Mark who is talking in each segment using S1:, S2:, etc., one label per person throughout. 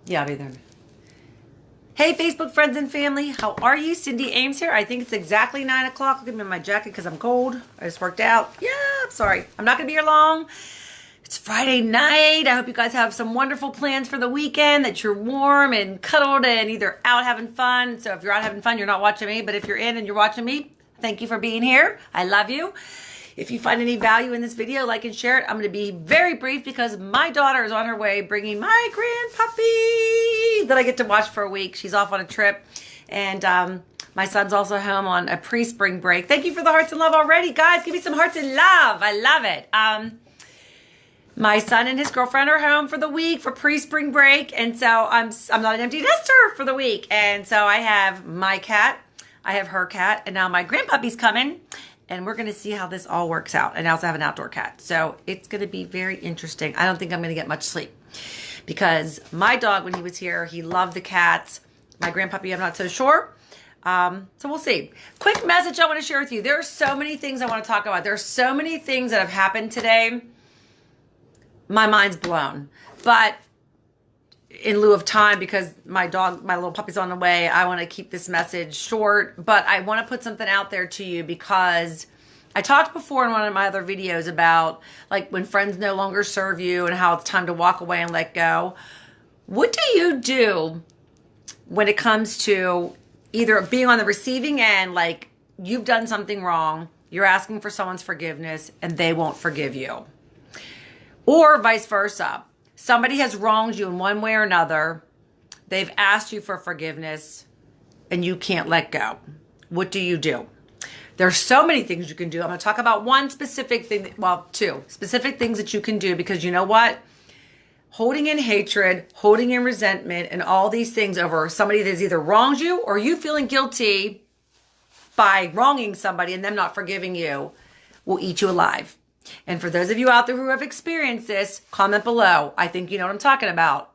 S1: Yeah, I'll be there. Hey, Facebook friends and family. How are you? Cindy Ames here. I think it's exactly 9 o'clock. Look at me in my jacket because I'm cold. I just worked out. Yeah, I'm sorry. I'm not going to be here long. It's Friday night. I hope you guys have some wonderful plans for the weekend, that you're warm and cuddled and either out having fun. So if you're out having fun, you're not watching me. But if you're in and you're watching me, thank you for being here. I love you. If you find any value in this video, like and share it. I'm going to be very brief because my daughter is on her way bringing my grandpuppy that I get to watch for a week. She's off on a trip. And my son's also home on a pre-spring break. Thank you for the hearts and love already. Guys, give me some hearts and love. I love it. My son and his girlfriend are home for the week for pre-spring break. And so I'm not an empty nester for the week. And so I have my cat. I have her cat. And now my grandpuppy's coming. And we're going to see how this all works out. And I also have an outdoor cat. So it's going to be very interesting. I don't think I'm going to get much sleep. Because my dog, when he was here, he loved the cats. My grandpuppy, I'm not so sure. So we'll see. Quick message I want to share with you. There are so many things I want to talk about. There are so many things that have happened today. My mind's blown. But in lieu of time, because my dog, my little puppy's on the way, I want to keep this message short, but I want to put something out there to you because I talked before in one of my other videos about like when friends no longer serve you and how it's time to walk away and let go. What do you do when it comes to either being on the receiving end, like you've done something wrong, you're asking for someone's forgiveness and they won't forgive you, or vice versa? Somebody has wronged you in one way or another. They've asked you for forgiveness and you can't let go. What do you do? There's so many things you can do. I'm going to talk about one specific thing, well, two specific things that you can do, because you know what? Holding in hatred, holding in resentment, and all these things over somebody that's either wronged you or you feeling guilty by wronging somebody and them not forgiving you will eat you alive. And for those of you out there who have experienced this, comment below. I think you know what I'm talking about.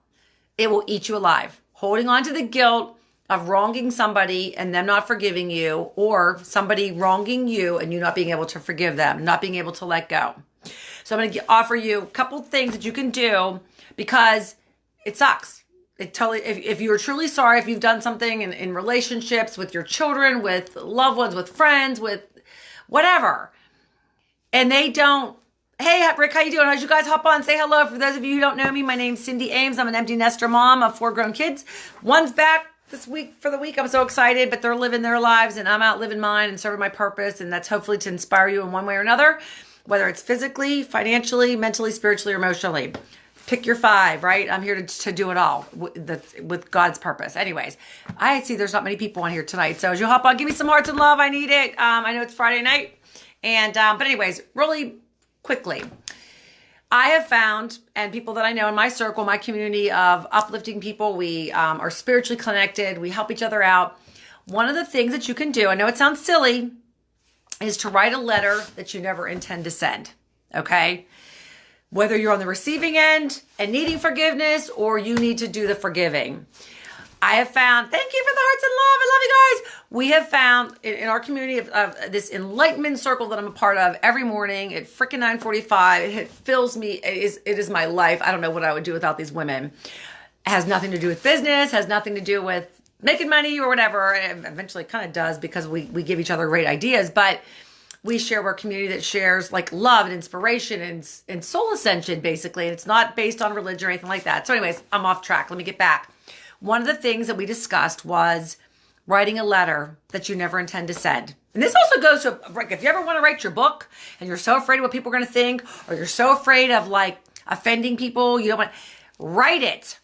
S1: It will eat you alive. Holding on to the guilt of wronging somebody and them not forgiving you, or somebody wronging you and you not being able to forgive them, not being able to let go. So I'm going to offer you a couple things that you can do because it sucks. It totally, if you're truly sorry, if you've done something in relationships with your children, with loved ones, with friends, with whatever, and they don't, hey, Rick, how you doing? How'd you guys hop on? Say hello. For those of you who don't know me, my name's Cindy Ames. I'm an empty nester mom of 4 grown kids. One's back this week for the week. I'm so excited, but they're living their lives and I'm out living mine and serving my purpose. And that's hopefully to inspire you in one way or another, whether it's physically, financially, mentally, spiritually, or emotionally. Pick your 5, right? I'm here to do it all with God's purpose. Anyways, I see there's not many people on here tonight. So as you hop on, give me some hearts and love. I need it. I know it's Friday night. And, but anyways, really quickly, I have found, and people that I know in my circle, my community of uplifting people, we are spiritually connected. We help each other out. One of the things that you can do, I know it sounds silly, is to write a letter that you never intend to send. Okay. Whether you're on the receiving end and needing forgiveness or you need to do the forgiving. I have found, thank you for the hearts and love. I love you guys. We have found in our community of this enlightenment circle that I'm a part of every morning at freaking 9:45. It fills me. It is my life. I don't know what I would do without these women. It has nothing to do with business, has nothing to do with making money or whatever. It eventually kind of does because we give each other great ideas, but we share, we're a community that shares like love and inspiration and soul ascension, basically. And it's not based on religion or anything like that. So anyways, I'm off track. Let me get back. One of the things that we discussed was writing a letter that you never intend to send. And this also goes to, like, if you ever want to write your book and you're so afraid of what people are going to think, or you're so afraid of like offending people, you don't want, write it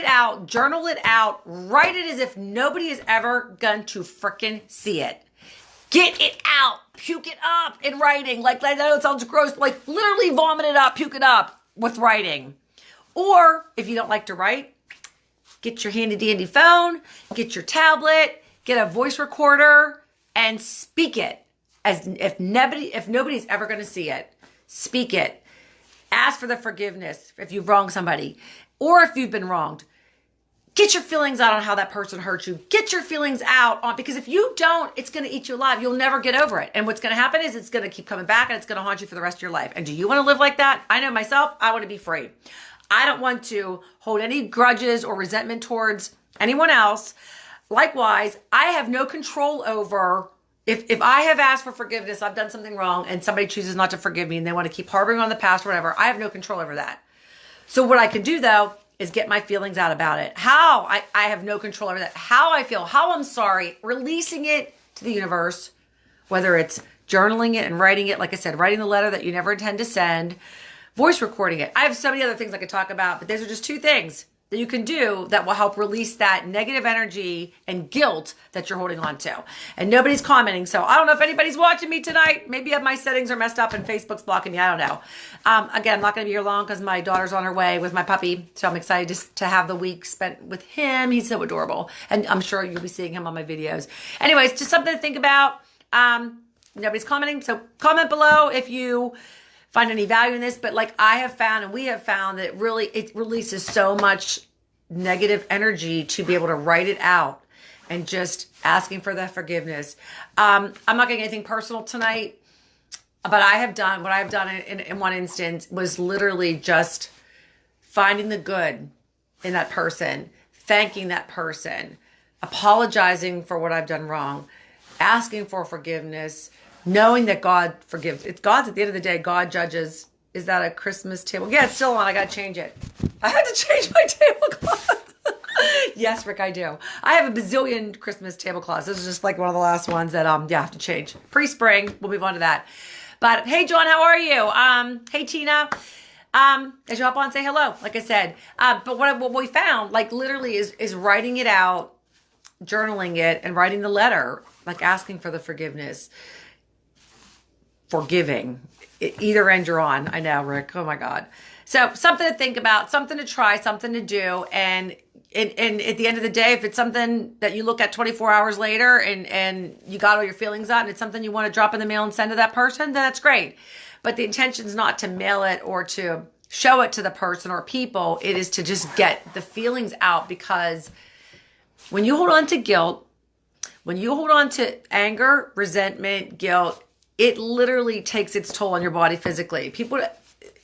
S1: out, journal it out, write it as if nobody is ever going to frickin' see it. Get it out, puke it up in writing. Like, I know it sounds gross, like literally vomit it up, puke it up with writing. Or if you don't like to write, get your handy dandy phone, get your tablet, get a voice recorder, and speak it as if nobody's ever going to see it. Speak it. Ask for the forgiveness if you've wronged somebody, or if you've been wronged. Get your feelings out on how that person hurt you. Get your feelings out on, because if you don't, it's going to eat you alive. You'll never get over it. And what's going to happen is it's going to keep coming back and it's going to haunt you for the rest of your life. And do you want to live like that? I know myself, I want to be free. I don't want to hold any grudges or resentment towards anyone else. Likewise, I have no control over if I have asked for forgiveness, I've done something wrong, and somebody chooses not to forgive me and they want to keep harboring on the past or whatever, I have no control over that. So what I can do, though, is get my feelings out about it. How? I have no control over that. How I feel, how I'm sorry, releasing it to the universe, whether it's journaling it and writing it, like I said, writing the letter that you never intend to send, voice recording it. I have so many other things I could talk about, but those are just two things that you can do that will help release that negative energy and guilt that you're holding on to. And nobody's commenting, so I don't know if anybody's watching me tonight. Maybe my settings are messed up and Facebook's blocking me. I don't know. Again, I'm not going to be here long because my daughter's on her way with my puppy, so I'm excited to have the week spent with him. He's so adorable, and I'm sure you'll be seeing him on my videos. Anyways, just something to think about. Nobody's commenting, so comment below if you find any value in this. But like I have found, and we have found, that it releases so much negative energy to be able to write it out and just asking for that forgiveness. I'm not getting anything personal tonight, but what I've done in one instance was literally just finding the good in that person, thanking that person, apologizing for what I've done wrong, asking for forgiveness, knowing that God forgives. It's God's, at the end of the day, God judges. Is that a Christmas table? Yeah, it's still on. I got to change it. I had to change my tablecloth. Yes, Rick, I do. I have a bazillion Christmas tablecloths. This is just like one of the last ones that, I have to change. Pre-spring, we'll move on to that. But hey, John, how are you? Hey, Tina. As you hop on, say hello, like I said. But what we found, like literally is writing it out, journaling it, and writing the letter, like asking for the forgiveness. Forgiving. Either end you're on. I know, Rick. Oh my God. So something to think about, something to try, something to do. And at the end of the day, if it's something that you look at 24 hours later and you got all your feelings out and it's something you want to drop in the mail and send to that person, then that's great. But the intention is not to mail it or to show it to the person or people. It is to just get the feelings out, because when you hold on to guilt, when you hold on to anger, resentment, guilt, it literally takes its toll on your body physically. People,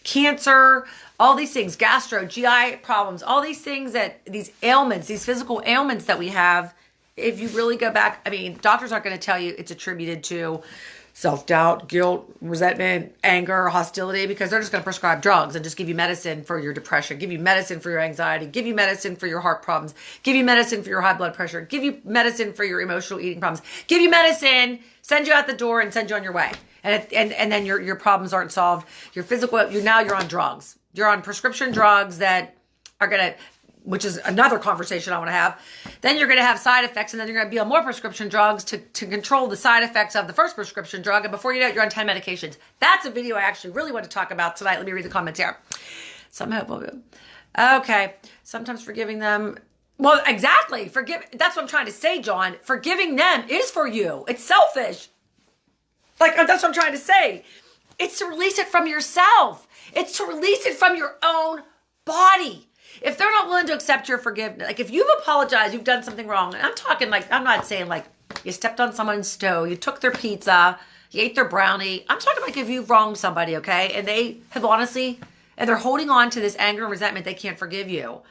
S1: cancer, all these things, gastro, GI problems, all these things these ailments, these physical ailments that we have, if you really go back, I mean, doctors aren't going to tell you it's attributed to self-doubt, guilt, resentment, anger, hostility, because they're just going to prescribe drugs and just give you medicine for your depression, give you medicine for your anxiety, give you medicine for your heart problems, give you medicine for your high blood pressure, give you medicine for your emotional eating problems, give you medicine, send you out the door and send you on your way. And then your problems aren't solved. Your physical, you're on drugs. You're on prescription drugs that are going to, which is another conversation I want to have. Then you're going to have side effects, and then you're going to be on more prescription drugs to control the side effects of the first prescription drug. And before you know it, you're on 10 medications. That's a video I actually really want to talk about tonight. Let me read the comments here. Okay. Sometimes forgiving them. Well, exactly. That's what I'm trying to say, John. Forgiving them is for you. It's selfish. Like, that's what I'm trying to say. It's to release it from yourself. It's to release it from your own body. If they're not willing to accept your forgiveness, like if you've apologized, you've done something wrong, and I'm talking like, I'm not saying like you stepped on someone's toe, you took their pizza, you ate their brownie. I'm talking like if you've wronged somebody, okay? And they have honestly, and they're holding on to this anger and resentment, they can't forgive you.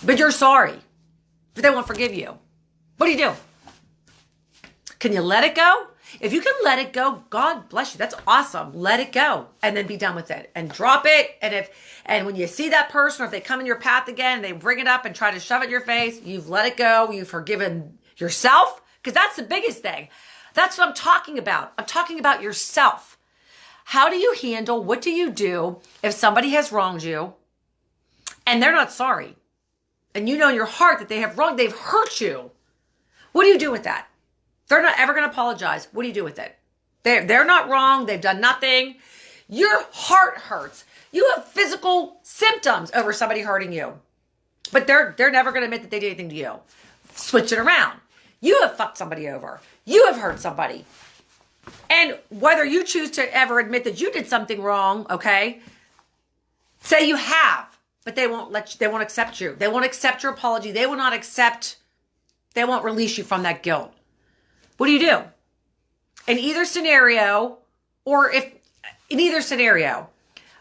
S1: But you're sorry, but they won't forgive you. What do? Can you let it go? If you can let it go, God bless you. That's awesome. Let it go and then be done with it and drop it. And when you see that person, or if they come in your path again and they bring it up and try to shove it in your face, you've let it go. You've forgiven yourself, because that's the biggest thing. That's what I'm talking about. I'm talking about yourself. How do you handle, what do you do if somebody has wronged you and they're not sorry? And you know in your heart that they have wronged, they've hurt you. What do you do with that? They're not ever going to apologize. What do you do with it? They're not wrong. They've done nothing. Your heart hurts. You have physical symptoms over somebody hurting you. But they're never going to admit that they did anything to you. Switch it around. You have fucked somebody over. You have hurt somebody. And whether you choose to ever admit that you did something wrong, okay? Say you have, but they won't accept you. They won't accept your apology. They won't release you from that guilt. What do? In either scenario,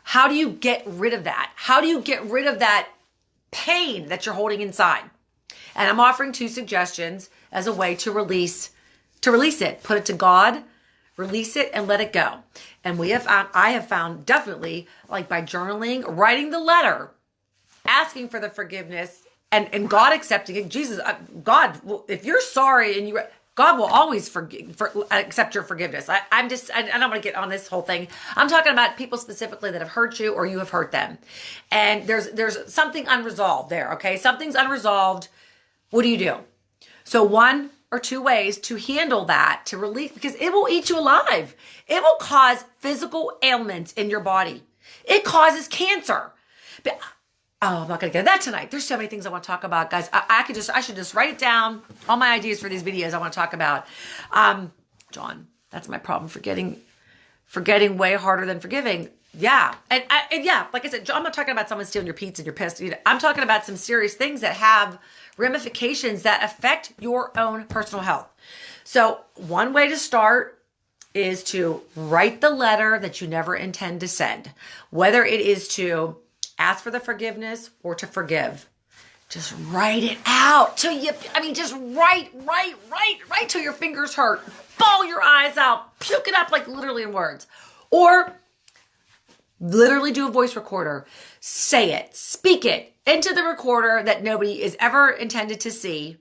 S1: How do you get rid of that? How do you get rid of that pain that you're holding inside? And I'm offering 2 suggestions as a way to release it. Put it to God, release it, and let it go. And I have found definitely, like by journaling, writing the letter, asking for the forgiveness, and God accepting it. Jesus, God, if you're sorry and God will always accept your forgiveness. I don't want to get on this whole thing. I'm talking about people specifically that have hurt you or you have hurt them. And there's something unresolved there, okay? Something's unresolved. What do you do? So 1 or 2 ways to handle that, to release, because it will eat you alive. It will cause physical ailments in your body. It causes cancer. But, I'm not going to get into that tonight. There's so many things I want to talk about, guys. I should just write it down. All my ideas for these videos I want to talk about. John, that's my problem. Forgetting way harder than forgiving. Yeah. And yeah, like I said, I'm not talking about someone stealing your pizza and you're pissed. I'm talking about some serious things that have ramifications that affect your own personal health. So one way to start is to write the letter that you never intend to send, whether it is to ask for the forgiveness or to forgive. Just write it out till just write till your fingers hurt. Bawl your eyes out. Puke it up like literally in words. Or literally do a voice recorder. Say it. Speak it into the recorder that nobody is ever intended to see.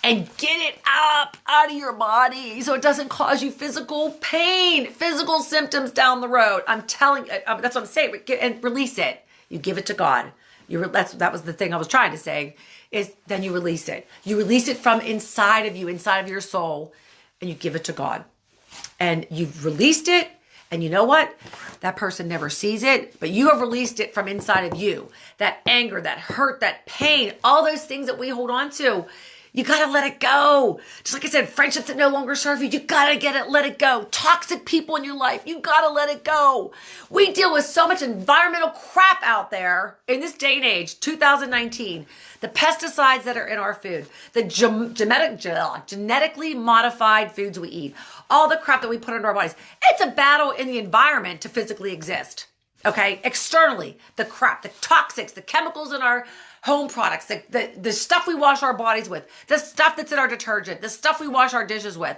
S1: And get it up out of your body so it doesn't cause you physical pain, physical symptoms down the road. I'm telling you, that's what I'm saying. And release it. You give it to God. That was the thing I was trying to say, is then you release it. You release it from inside of you, inside of your soul, and you give it to God. And you've released it, and you know what? That person never sees it, but you have released it from inside of you. That anger, that hurt, that pain, all those things that we hold on to. You got to let it go. Just like I said, friendships that no longer serve you, you got to let it go. Toxic people in your life, you got to let it go. We deal with so much environmental crap out there in this day and age, 2019. The pesticides that are in our food, the genetically modified foods we eat, all the crap that we put into our bodies. It's a battle in the environment to physically exist. Okay? Externally, the crap, the toxics, the chemicals in our home products, the stuff we wash our bodies with, the stuff that's in our detergent, the stuff we wash our dishes with,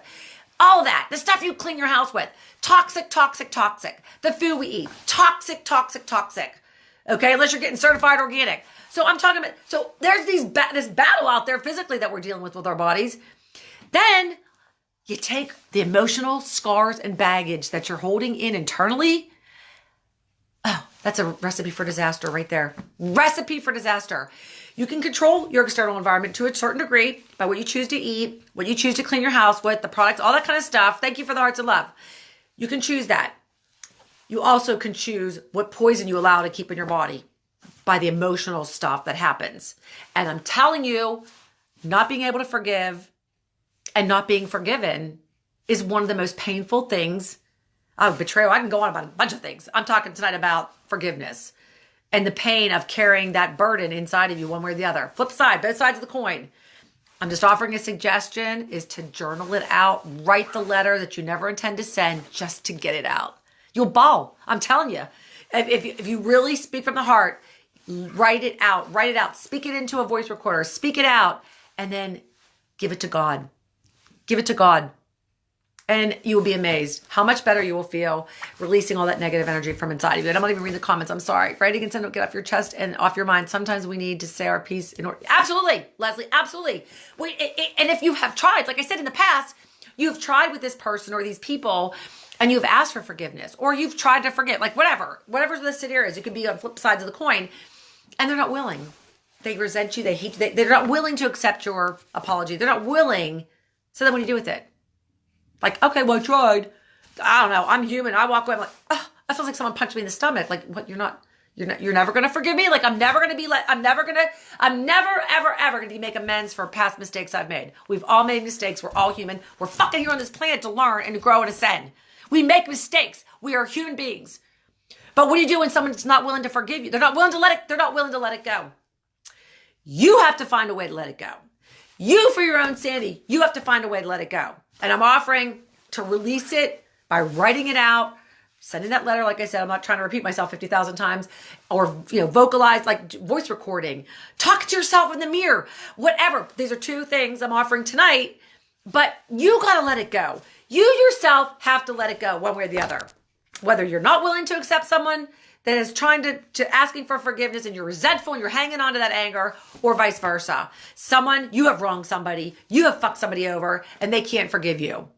S1: all that, the stuff you clean your house with, toxic, toxic, toxic. The food we eat, toxic, toxic, toxic. Okay, unless you're getting certified organic. So I'm talking about, so there's this battle out there physically that we're dealing with our bodies. Then you take the emotional scars and baggage that you're holding in internally. Oh, that's a recipe for disaster right there. Recipe for disaster. You can control your external environment to a certain degree by what you choose to eat, what you choose to clean your house with, the products, all that kind of stuff. Thank you for the hearts of love. You can choose that. You also can choose what poison you allow to keep in your body by the emotional stuff that happens. And I'm telling you, not being able to forgive and not being forgiven is one of the most painful things. Betrayal, I can go on about a bunch of things. I'm talking tonight about forgiveness and the pain of carrying that burden inside of you one way or the other. Flip side, both sides of the coin. I'm just offering a suggestion is to journal it out. Write the letter that you never intend to send just to get it out. You'll bawl. I'm telling you. If you really speak from the heart, write it out. Write it out. Speak it into a voice recorder. Speak it out. And then give it to God. Give it to God. And you will be amazed how much better you will feel releasing all that negative energy from inside of you. And I'm not even reading the comments. I'm sorry. Writing and send it, get off your chest and off your mind. Sometimes we need to say our piece in order. Absolutely, Leslie, absolutely. And if you have tried, like I said in the past, you've tried with this person or these people and you've asked for forgiveness or you've tried to forget, like whatever the scenario is. It could be on flip sides of the coin and they're not willing. They resent you. They hate you. They're not willing to accept your apology. They're not willing. So then what do you do with it? Like, okay, well, I tried. I don't know. I'm human. I walk away. I'm like, oh, that feels like someone punched me in the stomach. Like, what? You're never going to forgive me. Like, I'm never, ever going to make amends for past mistakes I've made. We've all made mistakes. We're all human. We're fucking here on this planet to learn and to grow and ascend. We make mistakes. We are human beings. But what do you do when someone's not willing to forgive you? They're not willing to let it go. You have to find a way to let it go. You, for your own sanity, you have to find a way to let it go. And I'm offering to release it by writing it out, sending that letter, like I said, I'm not trying to repeat myself 50,000 times, or, vocalize, like voice recording, talk to yourself in the mirror, whatever. These are 2 things I'm offering tonight, but you got to let it go. You yourself have to let it go one way or the other. Whether you're not willing to accept someone that is trying to asking for forgiveness and you're resentful and you're hanging on to that anger, or vice versa. You have wronged somebody, you have fucked somebody over, and they can't forgive you.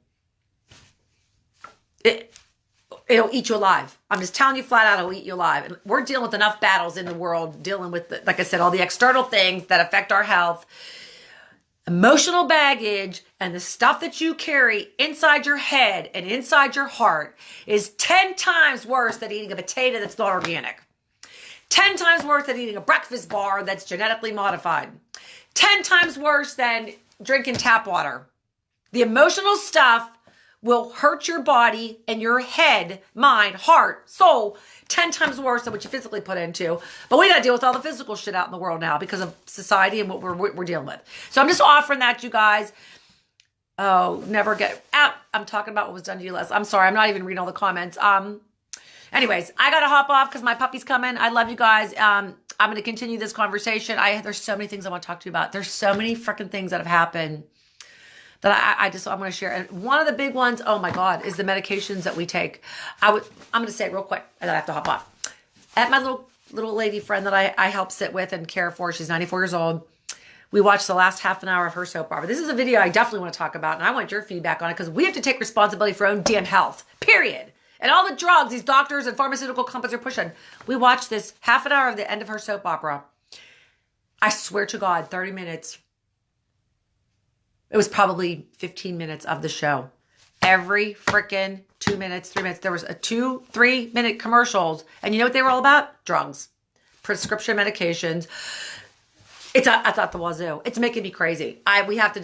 S1: It'll eat you alive. I'm just telling you flat out, it'll eat you alive. And we're dealing with enough battles in the world, dealing with, like I said, all the external things that affect our health, emotional baggage, and the stuff that you carry inside your head and inside your heart is 10 times worse than eating a potato that's not organic. 10 times worse than eating a breakfast bar that's genetically modified. 10 times worse than drinking tap water. The emotional stuff will hurt your body and your head, mind, heart, soul 10 times worse than what you physically put into. But we got to deal with all the physical shit out in the world now because of society and what we're dealing with. So I'm just offering that, you guys. Oh, never get out. I'm talking about what was done to you last. I'm sorry. I'm not even reading all the comments. Anyways, I got to hop off because my puppy's coming. I love you guys. I'm going to continue this conversation. There's so many things I want to talk to you about. There's so many freaking things that have happened that I'm going to share. And one of the big ones, oh my God, is the medications that we take. I'm going to say it real quick, and then I have to hop off. At my little lady friend that I help sit with and care for, she's 94 years old. We watched the last half an hour of her soap opera. This is a video I definitely want to talk about, and I want your feedback on it because we have to take responsibility for our own damn health, period. And all the drugs these doctors and pharmaceutical companies are pushing. We watched this half an hour of the end of her soap opera. I swear to God, 30 minutes. It was probably 15 minutes of the show. Every freaking 2 minutes, 3 minutes, there was a 2-3 minute commercials. And you know what they were all about? Drugs, prescription medications. It's at the wazoo. It's making me crazy. I have to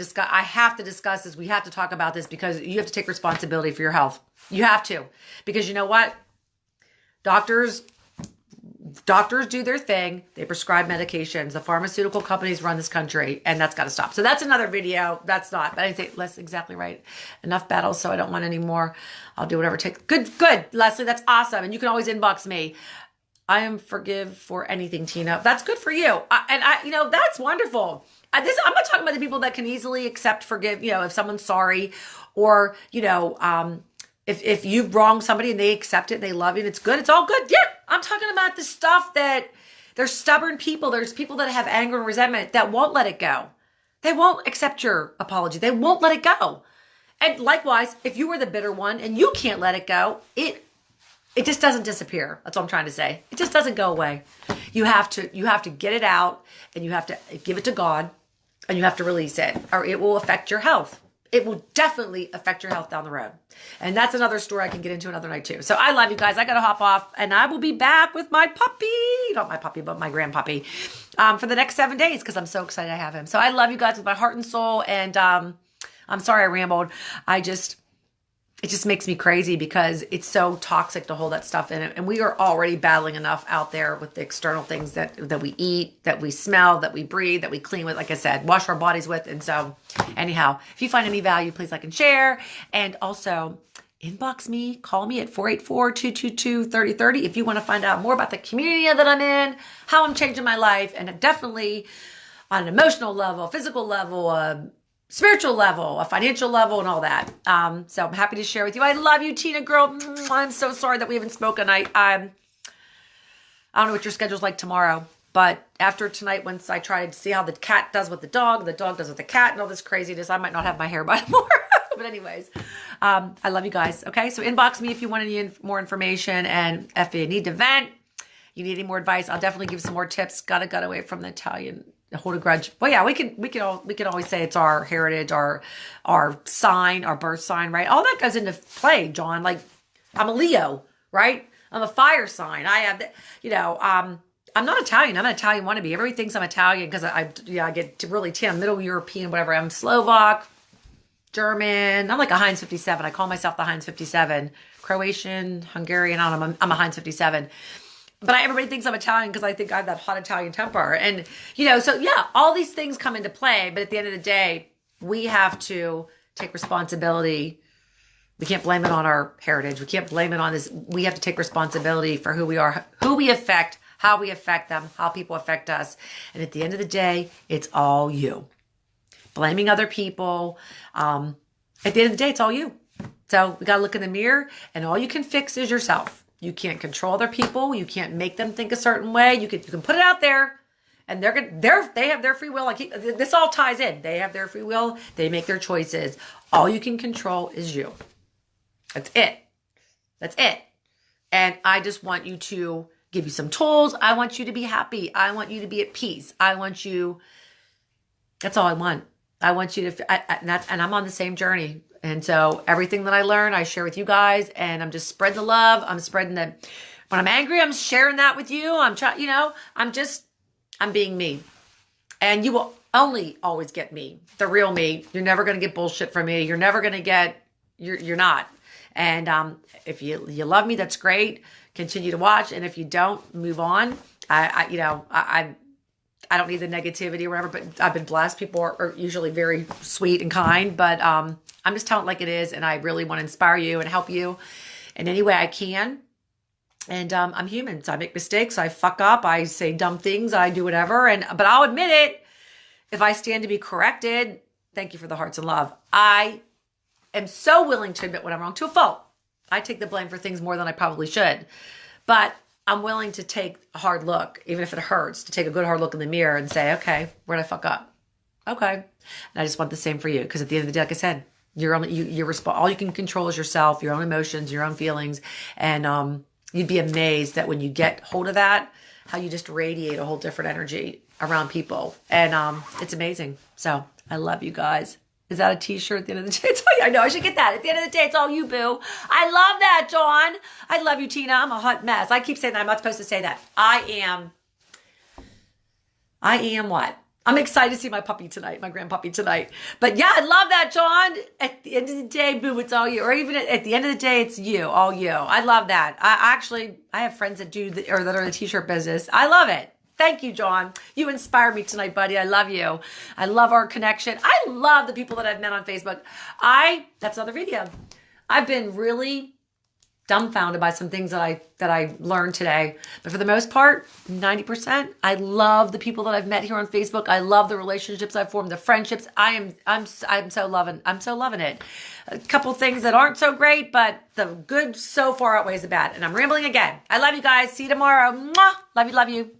S1: discuss this. We have to talk about this because you have to take responsibility for your health. You have to, because you know what? Doctors do their thing. They prescribe medications. The pharmaceutical companies run this country, and that's got to stop. So that's another video. That's not, but I think that's exactly right. Enough battles, so I don't want any more. I'll do whatever it takes. Good, Leslie. That's awesome. And you can always inbox me. I am forgive for anything, Tina. That's good for you. That's wonderful. I'm not talking about the people that can easily accept, forgive, if someone's sorry, or, if you've wronged somebody and they accept it and they love you and it's good, it's all good. Yeah. I'm talking about the stuff that there's stubborn people. There's people that have anger and resentment that won't let it go. They won't accept your apology. They won't let it go. And likewise, if you were the bitter one and you can't let it go, it just doesn't disappear. That's what I'm trying to say. It just doesn't go away. You have to get it out, and you have to give it to God, and you have to release it, or it will affect your health. It will definitely affect your health down the road. And that's another story I can get into another night too. So I love you guys. I got to hop off, and I will be back with my puppy, not my puppy, but my grandpuppy, for the next 7 days because I'm so excited to have him. So I love you guys with my heart and soul. And I'm sorry I rambled. It just makes me crazy because it's so toxic to hold that stuff in it. And we are already battling enough out there with the external things that we eat, that we smell, that we breathe, that we clean with, like I said, wash our bodies with. And so anyhow, if you find any value, please like and share. And also inbox me, call me at 484-222-3030 if you want to find out more about the community that I'm in, how I'm changing my life, and definitely on an emotional level, physical level, spiritual level, a financial level, and all that. So I'm happy to share with you. I love you, Tina girl. I'm so sorry that we haven't spoken. I don't know what your schedule's like tomorrow, but after tonight, once I try to see how the cat does with the dog does with the cat, and all this craziness, I might not have my hair by tomorrow. But anyways, I love you guys. Okay, so inbox me if you want any more information, and if you need to vent, you need any more advice, I'll definitely give some more tips. Got away from the Italian. Hold a grudge. Well, yeah, we can always say it's our heritage, our sign, our birth sign, right? All that goes into play, John. Like, I'm a Leo, right? I'm a fire sign. I have, I'm not Italian. I'm an Italian wannabe. Everybody thinks I'm Italian because I get to really tan, Middle European, whatever. I'm Slovak, German. I'm like a Heinz 57. I call myself the Heinz 57. Croatian, Hungarian. I don't know. I'm a Heinz 57. But everybody thinks I'm Italian because I think I have that hot Italian temper. And, so yeah, all these things come into play. But at the end of the day, we have to take responsibility We can't blame it on our heritage. We can't blame it on this. We have to take responsibility for who we are, who we affect, how we affect them, how people affect us. And at the end of the day, it's all you. Blaming other people. At the end of the day, it's all you. So we got to look in the mirror, and all you can fix is yourself. You can't control other people. You can't make them think a certain way. You can put it out there, and they have their free will. This all ties in. They have their free will. They make their choices. All you can control is you. That's it. That's it. And I just want you to give you some tools. I want you to be happy. I want you to be at peace. That's all I want. I want you to, and I'm on the same journey. And so everything that I learn, I share with you guys, and I'm just spreading the love. I'm spreading when I'm angry, I'm sharing that with you. I'm being me. And you will only always get me, the real me. You're never going to get bullshit from me. You're never going to get, you're not. And if you love me, that's great. Continue to watch. And if you don't, move on. I don't need the negativity or whatever, but I've been blessed. People are usually very sweet and kind, but I'm just telling it like it is. And I really want to inspire you and help you in any way I can. And I'm human, so I make mistakes. I fuck up. I say dumb things. I do whatever. But I'll admit it. If I stand to be corrected, thank you for the hearts and love. I am so willing to admit when I'm wrong, to a fault. I take the blame for things more than I probably should. But I'm willing to take a hard look, even if it hurts, to take a good hard look in the mirror and say, okay, where did I fuck up? Okay. And I just want the same for you. Because at the end of the day, like I said, all you can control is yourself, your own emotions, your own feelings. And you'd be amazed that when you get hold of that, how you just radiate a whole different energy around people. And it's amazing. So I love you guys. Is that a t-shirt at the end of the day? It's all you. I know, I should get that. At the end of the day, it's all you, boo. I love that, John. I love you, Tina. I'm a hot mess. I keep saying that. I'm not supposed to say that. I am what? I'm excited to see my puppy tonight, my grandpuppy tonight. But yeah, I love that, John. At the end of the day, boo, it's all you. Or even at the end of the day, it's you, all you. I love that. I have friends that that are in the t-shirt business. I love it. Thank you, John. You inspired me tonight, buddy. I love you. I love our connection. I love the people that I've met on Facebook. That's another video. I've been really dumbfounded by some things that I learned today. But for the most part, 90%, I love the people that I've met here on Facebook. I love the relationships I've formed, the friendships. I'm so loving it. A couple things that aren't so great, but the good so far outweighs the bad. And I'm rambling again. I love you guys. See you tomorrow. Mwah! Love you, love you.